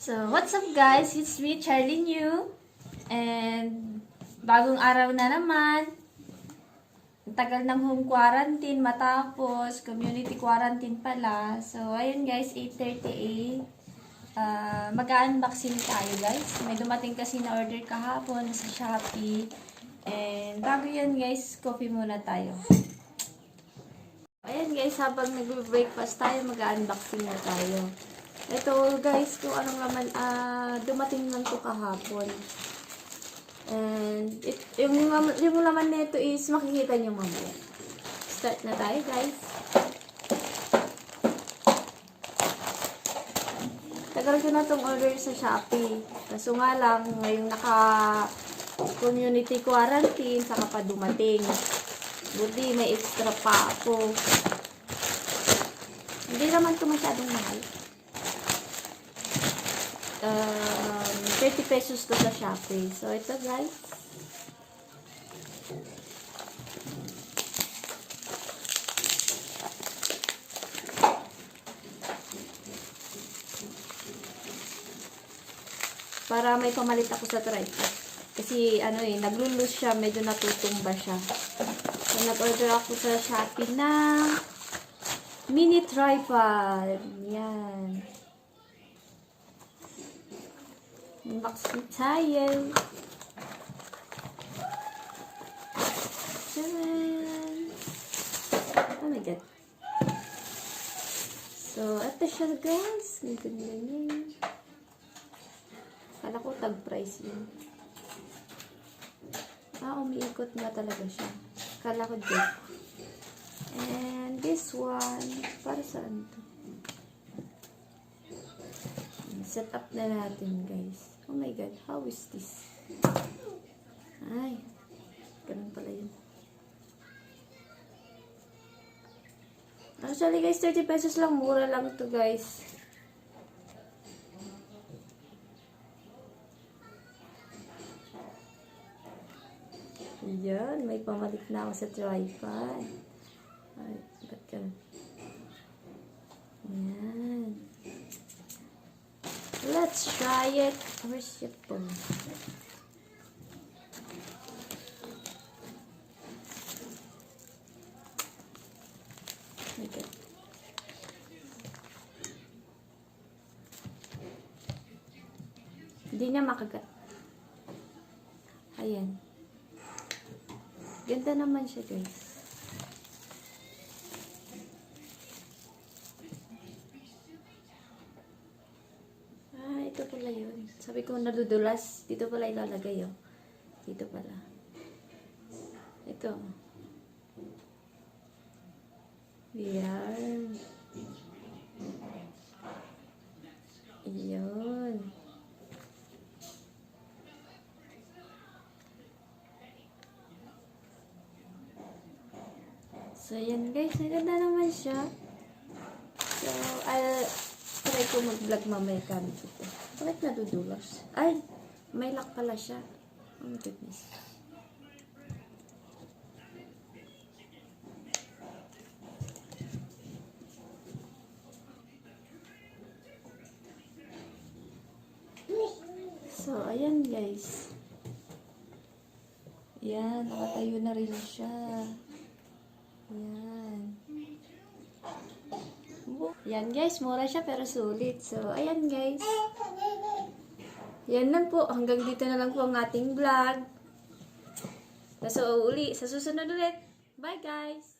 So, what's up guys? It's me, Charlie New. And bagong araw na naman. Ang tagal ng home quarantine matapos. Community quarantine pala. So, ayun guys, 8:38. Mag-unboxing tayo guys. May dumating kasi na order kahapon sa Shopee. And bago yan guys, coffee muna tayo. Ayan guys, habang nag-breakfast tayo, mag-unboxing na tayo. Ito guys, kung anong laman, dumating lang to kahapon. And yung laman nito is makikita nyo mamaya. Start na tayo guys. Tagal ko na itong order sa Shopee. Kaso nga lang, ngayong naka-community quarantine, saka pa dumating. Buti may extra pa ako. Hindi naman ito masyadong mahal. 30 pesos to sa Shopee. So, ito guys. Para may pamalit ako sa tripod. Kasi, naglulus siya. Medyo natutumba siya. So, nag-order ako sa Shopee ng mini tripod. Yan. Unboxing tayo. Tadaan! Oh my god. So, ito siya guys. Ang ganda niya. Kala ko tag-price yun. Umiikot nga talaga siya. Kala ko joke. And this one, para saan to? Set up na natin guys. Oh my god, how is this? Ay, ganun pala yun. Actually guys, 30 pesos lang. Mura lang to guys. Yan, may pamalit na ako sa tripod. Ay, ba't ka? Yan. Let's try it. Where's your phone? Okay. Hindi niya makagat. Ayan. Ganda naman siya, guys. Ito pala yun. Sabi ko nadudulas. Dito pala ilalagay yun. Dito pala. Ito. Yan. Yun. So, yan guys. Naganda naman siya. So, I'll try ko mag-vlog mamaya gamit ito. Bakit nadudulas? Ay! May lock pala siya. Oh my goodness. So, ayan guys. Yan. Nakatayo na rin siya. Yan. Yan guys, mura siya pero sulit. So, ayan guys. Yan lang po. Hanggang dito na lang po ang ating vlog. So, uli sa susunod ulit. Bye guys!